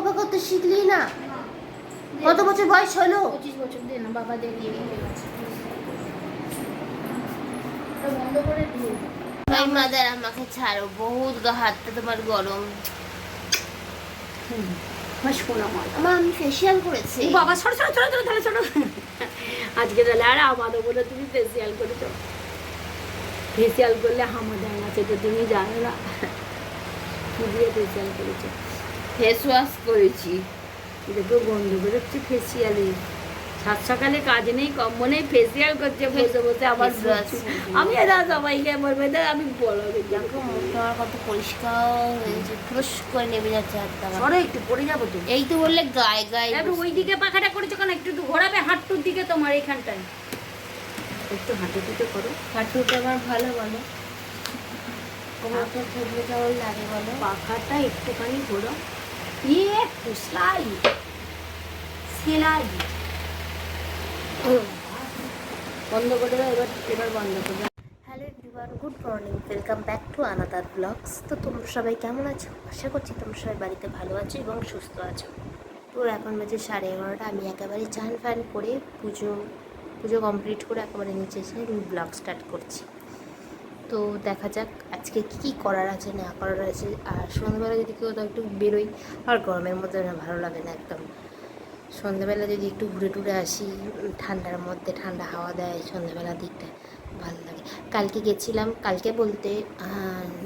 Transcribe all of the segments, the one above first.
কবে করতে শিখলি না? কত বছর বয়স হলো? 25 বছর দিয়ে না, বাবা দিয়ে গেছে। বন্ধ করে দিও। ভাই মাদার আমাকে ছাড়ো, বহুত হাতটা তোমার গরম। আমি ফেসিয়াল করেছি। বাবা ছোট ছোট ছোট ছোট ছোট আজকে তাহলে আর আমারও বলে তুমি ফেসিয়াল করেছো। ফেসিয়াল করলে হামা দেয় না, সেটা তুমি জানো না। কি দিয়ে ফেসিয়াল করেছো? ফেস ওয়াশ করেছি। দেখো গন্ধ বেরোচ্ছে ফেসিয়ালে। সাত সকালে কাজ নেই, কম মনে ফেসিয়াল করছে বসে বসে। আমার আমি এরা সবাইকে বলবে, আমি বলো দেখো মুখটা আমার কত পরিষ্কার হয়েছে, ফ্রুশ করে নেমে যাচ্ছে হাতটা আমার। সরো একটু পড়ে যাবো তো। এই তো বললে গায়ে গায়ে একটু ওই দিকে পাখাটা করেছো কেন? একটু ঘোরাবে হাঁটুর দিকে, তোমার এইখানটায় একটু হাঁটুতে করো। হাঁটুটা আমার ভালো বলো, কোমরটা ঠেকলে কেমন লাগে বলো? পাখাটা একটুখানি ঘোরো। একটু সেলাই সেলাই বন্ধ করে দাও। এবার বন্ধ করে দাও। Hello everyone, good morning, welcome back to another blogs. তো তোমরা সবাই কেমন আছো? আশা করছি তোমরা সবাই বাড়িতে ভালো আছো এবং সুস্থ আছো। তো এখন বাজে 11:30। আমি একেবারে চান ফ্যান করে পুজো কমপ্লিট করে একেবারে নিচে এসে ব্লগ স্টার্ট করছি। তো দেখা যাক আজকে কী করার আছে না করার আছে। আর সন্ধ্যাবেলা যদি কোথাও একটু বেরোই, আর গরমের মধ্যে না ভালো লাগে না একদম। সন্ধ্যাবেলা যদি একটু ঘুরে টুরে আসি, ঠান্ডার মধ্যে ঠান্ডা হাওয়া দেয় সন্ধ্যাবেলার দিকটা, ভালো লাগে। কালকে গেছিলাম, কালকে বলতে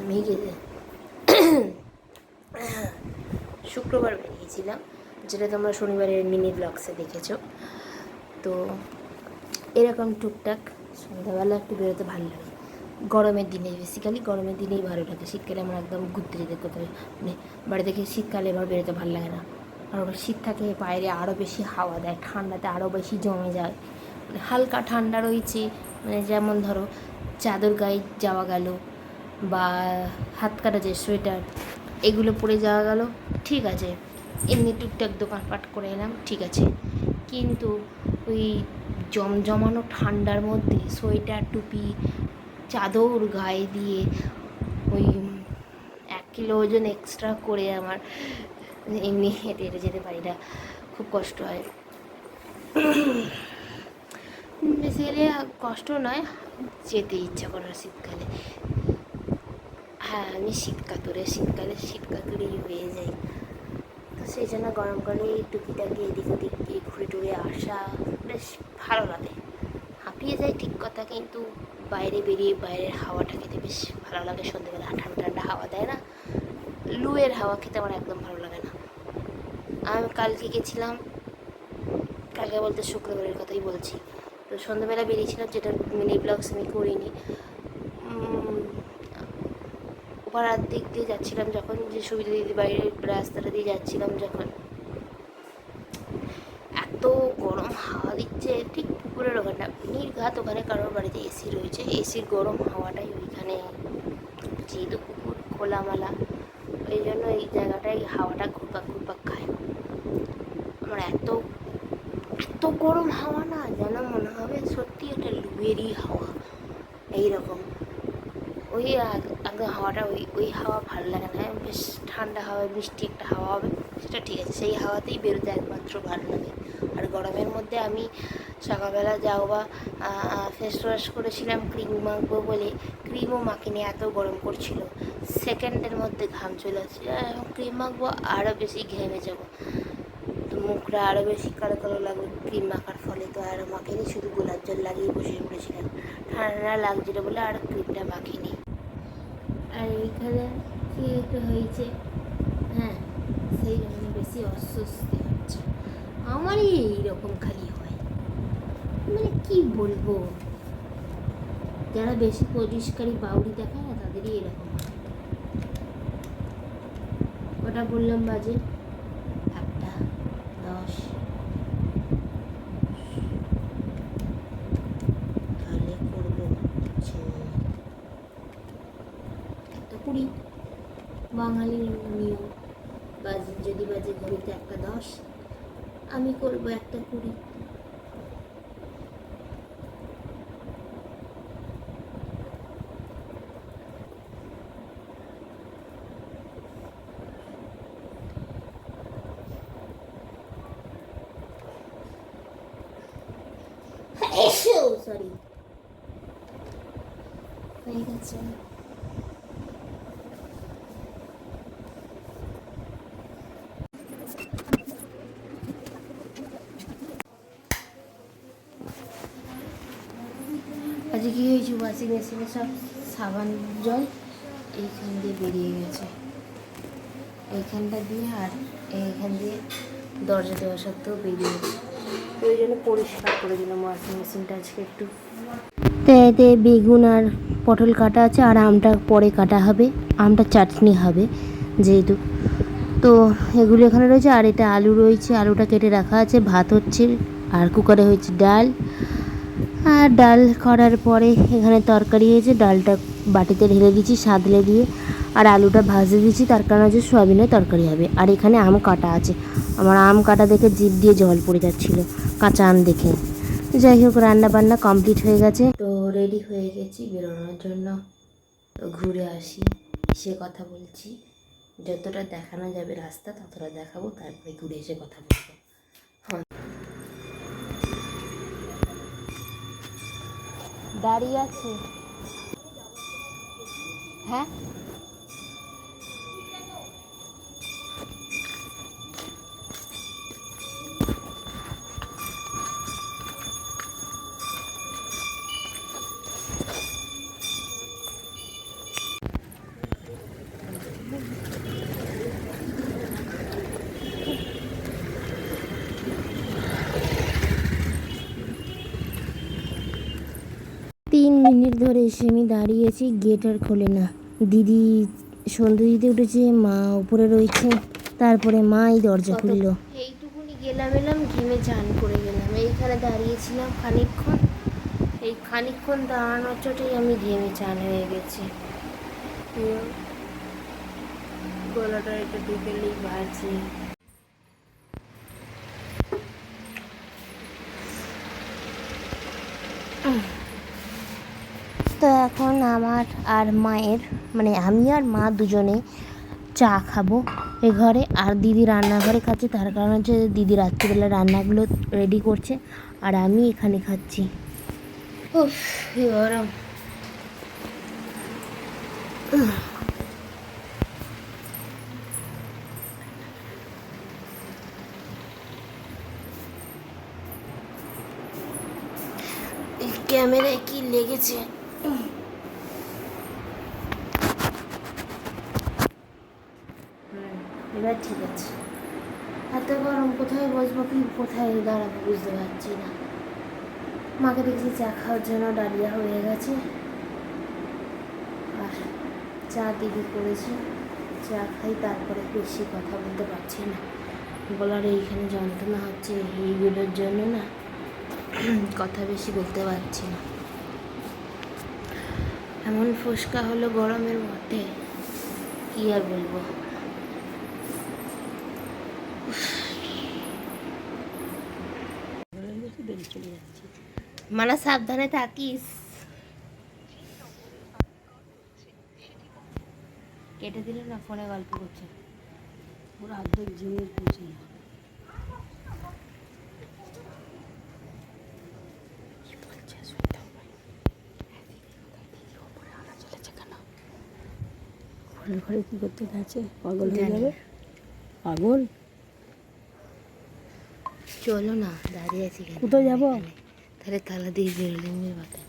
আমি শুক্রবার বেরিয়েছিলাম, যেটা তোমরা শনিবারের মিনি ব্লগসে দেখেছো। তো এরকম টুকটাক সন্ধ্যাবেলা একটু বেরোতে ভালো লাগে গরমের দিনে, বেসিক্যালি গরমের দিনেই ভালো লাগে। শীতকালে আমার একদম ঘুরতে যেতে কোথায় মানে বাড়ি থেকে শীতকালে এবার বেরোতে ভালো লাগে না। আর ওবার শীত থাকে, বাইরে আরও বেশি হাওয়া দেয়, ঠান্ডাতে আরও বেশি জমে যায়, মানে হালকা ঠান্ডা রয়েছে, মানে যেমন ধরো চাদর গায়ে যাওয়া গেল বা হাত কাটা যে সোয়েটার এগুলো পরে যাওয়া গেল, ঠিক আছে। এমনি টুকটাক দোকানপাট করে এলাম, ঠিক আছে। কিন্তু ওই জমজমানো ঠান্ডার মধ্যে সোয়েটার টুপি চাদর গায়ে দিয়ে ওই 1 কিলো ওজন এক্সট্রা করে আমার এমনি হেঁটে হেঁটে যেতে পারি না, খুব কষ্ট হয়। বেসিক্যালি কষ্ট নয়, যেতে ইচ্ছা করে না শীতকালে। হ্যাঁ, আমি শীতকালে শীতকাতুরেই হয়ে যাই। তো সেই জন্য গরমকালে টুকিটাকি এদিক ওদিক গিয়ে ঘুরে টুরে আসা বেশ ভালো লাগে। হাঁপিয়ে যায় ঠিক কথা, কিন্তু বাইরে বেরিয়ে বাইরের হাওয়াটা খেতে বেশ ভালো লাগে। সন্ধ্যেবেলা ঠান্ডা ঠান্ডা হাওয়া দেয় না, লুয়ের হাওয়া খেতে আমার একদম ভালো লাগে না। আমি কালকে গেছিলাম, কালকে বলতে শুক্রবারের কথাই বলছি। তো সন্ধ্যাবেলা বেরিয়েছিলাম, যেটা মিনি ব্লগস আমি করিনি। পাড়ার দিক দিয়ে যাচ্ছিলাম যখন, যে সুবিধা দিদি বাইরের রাস্তাটা দিয়ে যাচ্ছিলাম যখন, এত গরম হাওয়া দিচ্ছে, ঠিক পুকুরের ওখানটা নির্ঘাত, ওখানে কারোর বাড়িতে এসি রয়েছে, এসির গরম হাওয়াটাই ওইখানে, যেহেতু পুকুর খোলামেলা, ওই জন্য এই জায়গাটায় হাওয়াটা ঘুরপাক ঘুরপাক খায়। আমার এত এত গরম হাওয়া না, যেন মনে হবে সত্যি একটা লুয়েরই হাওয়া এইরকম। ওই একদম হাওয়াটা ওই হাওয়া ভালো লাগে না। বেশ ঠান্ডা হাওয়া, মিষ্টি একটা হাওয়া হবে, সেটা ঠিক আছে, সেই হাওয়াতেই বেরোতে একমাত্র ভালো লাগে। আর গরমের মধ্যে আমি সকালবেলা যাও বা ফেস ওয়াশ করেছিলাম ক্রিম মাখবো বলে, ক্রিমও মাখিনি, এত গরম করছিল, সেকেন্ডের মধ্যে ঘাম চলে আসছে। ক্রিম মাখবো আরও বেশি ঘেমে যাব, তো মুখটা আরও বেশি কালো কালো লাগবে ক্রিম মাখার ফলে। তো আর মাখিনি, শুধু গোলাপ জল লাগিয়ে বসে পড়েছিলাম, ঠান্ডা লাগছিল বলে আর ক্রিমটা মাখিনি। আর এইখানে কি একটু হয়েছে, হ্যাঁ, সেই জন্য বেশি অস্বস্তি হচ্ছে আমারই। এইরকম খালি হয়, মানে কি বলবো, যারা বেশি পরিষ্কারী বাউরি দেখায় না, তাদেরই এরকম হয়। ওটা বললাম বাজে 1:10, তাহলে করবো হচ্ছে 1:20, বাঙালির নিয়ম। যদি বাজে ঘড়িতে 1:10, আমি করবো 1:20। সরি হয়ে গেছে। আজকে কী হয়েছে, ওয়াশিং মেশিনে সব সাবান জল এইখান দিয়ে বেরিয়ে গেছে, এইখানটা দিয়ে আর এইখান দিয়ে দরজা দেওয়া সত্ত্বেও বেরিয়ে গেছে। ওই জন্য পরিষ্কার করে দিলাম ওয়াশিং মেশিনটা আজকে একটু। তো এতে বেগুন আর পটল কাটা আছে, আর আমটা পরে কাটা হবে, আমটা চাটনি হবে যেহেতু। তো এগুলো এখানে রয়েছে, আর এটা আলু রয়েছে, আলুটা কেটে রাখা আছে, ভাত হচ্ছে, আর কুকারে হয়েছে ডাল। আর ডাল করার পরে এখানে তরকারি হয়েছে, ডালটা বাটিতে ঢেলে দিয়েছি সাদলে দিয়ে, আর আলুটা ভাজে দিয়েছি, তার কারণ হচ্ছে সোয়াবিনের তরকারি হবে। আর এখানে আম কাটা আছে, আমার আম কাটা দেখে জিভ দিয়ে জল পড়ে যাচ্ছিলো কাঁচা আম দেখে। যাই হোক, রান্না বান্না কমপ্লিট হয়ে গেছে, তো রেডি হয়ে গেছি বেরোনোর জন্য। তো ঘুরে আসি, সে কথা বলছি, যতটা দেখানো যাবে রাস্তা ততটা দেখাবো, তারপরে ঘুরে এসে কথা বলবো। হ্যাঁ, দাঁড়িয়ে আছে। হ্যাঁ, 3 মিনিট ধরে এসে আমি দাঁড়িয়েছি, গেট আর খোলে না। দিদি সন্ধ্যে দিতে উঠেছে, মা উপরে রয়েছে, তারপরে মা এই দরজা খুললো। এইটুকুনি গেলাম, এলাম, ঘেমে চান করে গেলাম। এইখানে দাঁড়িয়েছিলাম খানিকক্ষণ, এই খানিকক্ষণ দাঁড়ানোর চোটেই আমি ঘেমে চান হয়ে গেছি। গলাটা একটু ঢুকেলেই বাজে। তো এখন আমার আর মায়ের, মানে আমি আর মা দুজনে চা খাবো এ ঘরে, আর দিদি রান্নাঘরে খাচ্ছে, তার কারণ হচ্ছে দিদি রাত্রিবেলা রান্নাগুলো রেডি করছে, আর আমি এখানে খাচ্ছি। উফ, কি গরম। এই ক্যামেরায় কি লেগেছে? এবার ঠিক আছে। এত গরম, কোথায় বসবো কি কোথায় দাঁড়াবো বুঝতে পারছি না। মাকে দেখছি চা খাওয়ার জন্য ডালিয়া হয়ে গেছে, আর চা দিদি করেছে, চা খাই, তারপরে বেশি কথা বলতে পারছি না, গলার এইখানে যন্ত্রণা হচ্ছে এইগুলোর জন্য না, কথা বেশি বলতে পারছি না। এমন ফোসকা হলো গরমের মধ্যে, কি আর বলবো। মানে সাবধানে থাকিস। কেটে দিল না, ফোনে গল্প করছে, পুরো অর্ধেক জিনিস বুঝি না। ঘরে ঘরে কি করতে গেছে, পাগল হয়ে যাবে, পাগল। চলো না, দাঁড়িয়ে আছি, কোথায় যাবো? তাহলে তালা দিয়ে বেরোলে বাতা।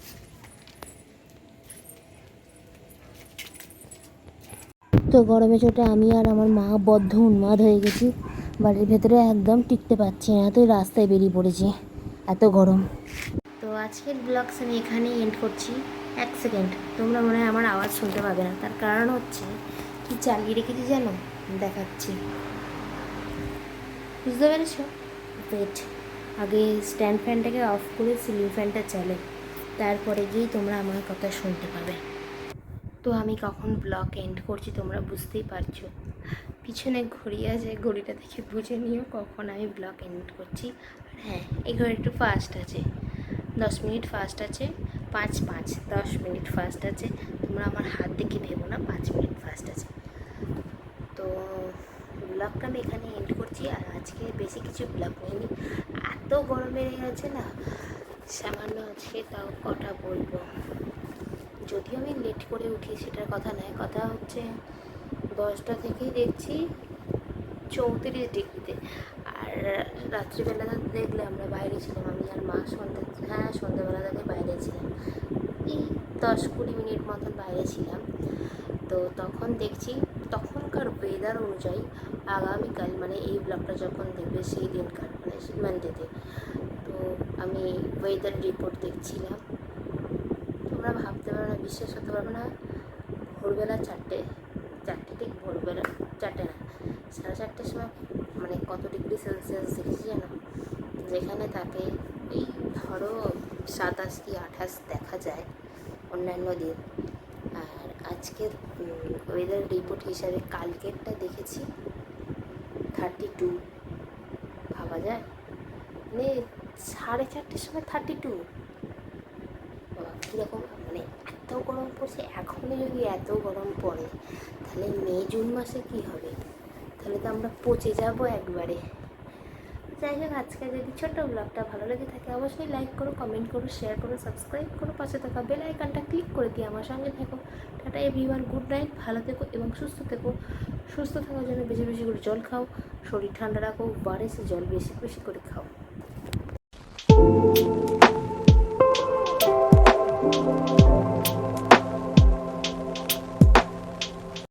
তো গরমে চোটে আমি আর আমার মা বদ্ধ উন্মাদ হয়ে গেছি, বাড়ির ভেতরে একদম টিকতে পারছি না, তো রাস্তায় বেরিয়ে পড়েছি, এত গরম। তো আজকের ব্লগস আমি এখানেই এন্ড করছি। 1 সেকেন্ড, তোমরা মনে হয় আমার আওয়াজ শুনতে পাবে না, তার কারণ হচ্ছে কি চালিয়ে রেখেছি জানো, দেখাচ্ছি, বুঝতে পেরেছো? ওয়েট, আগে স্ট্যান্ড ফ্যানটাকে অফ করে সিলিং ফ্যানটা চালে, তারপরে গিয়েই তোমরা আমার কথা শুনতে পাবে। তো আমি কখন ব্লগ এন্ড করছি তোমরা বুঝতেই পারছো, পিছনে ঘড়ি আছে, ঘড়িটা দেখে বুঝে নিও কখন আমি ব্লগ এন্ড করছি। আর হ্যাঁ, এই ঘড়ি একটু ফাস্ট আছে, 10 মিনিট ফাস্ট আছে, 5 10 মিনিট ফাস্ট আছে, তোমরা আমার হাত দেখে ভেবো না, 5 মিনিট ফাস্ট আছে। তো ব্লগটা আমি এখানে এন্ড করছি, আর আজকে বেশি কিছু ব্লগ হয়নি, এত গরম বেড়ে গেছে না, সামান্য আজকে তাও কটা বলবো, যদিও আমি লেট করে উঠি সেটার কথা নয়, কথা হচ্ছে 10টা থেকেই দেখছি 34 ডিগ্রিতে। আর রাত্রিবেলা দেখলে আমরা বাইরে ছিলাম, আমি আর মা সন্ধ্যেবেলা থেকে বাইরে ছিলাম, এই 10-20 মিনিট মতন বাইরে ছিলাম। তো তখন দেখছি তখনকার ওয়েদার অনুযায়ী আগামীকাল মানে এই ব্লগটা যখন দেখবে সেই দিনকার মানে মানডেতে, তো আমি ওয়েদার রিপোর্ট দেখছিলাম। তোমরা ভাবতে পারো না, বিশ্বাস করতে পারবে না, ভোরবেলা চারটে ঠিক ভোরবেলা 4টে না, 4:30টার সময় মানে কত ডিগ্রি সেলসিয়াস দেখেছি জানো, যেখানে তাকে এই ধরো 27 কি 28 দেখা যায় অন্যান্য দিন। আর আজকের ওয়েদার রিপোর্ট হিসাবে কালকেরটা দেখেছি 32। ভাবা যায় মানে 4:30টার সময় 32, কীরকম মানে এত গরম পড়ছে। এখনই যদি এত গরম পড়ে তাহলে মে জুন মাসে কি হবে, তাহলে তো আমরা পচে যাব একবারে। যাই হোক, আজকে যদি ছোটো ব্লগটা ভালো লেগে থাকে অবশ্যই লাইক করো, কমেন্ট করো, শেয়ার করো, সাবস্ক্রাইব করো, পাশে থাকা বেল আইকনটা ক্লিক করে দিয়ে আমার সঙ্গে থেকো। টাটা এভরিওয়ান, গুড নাইট, ভালো থেকো এবং সুস্থ থেকো। সুস্থ থাকার জন্য বেশি বেশি করে জল খাও, শরীর ঠান্ডা রাখো, বাড়ে জল বেশি বেশি করে খাও।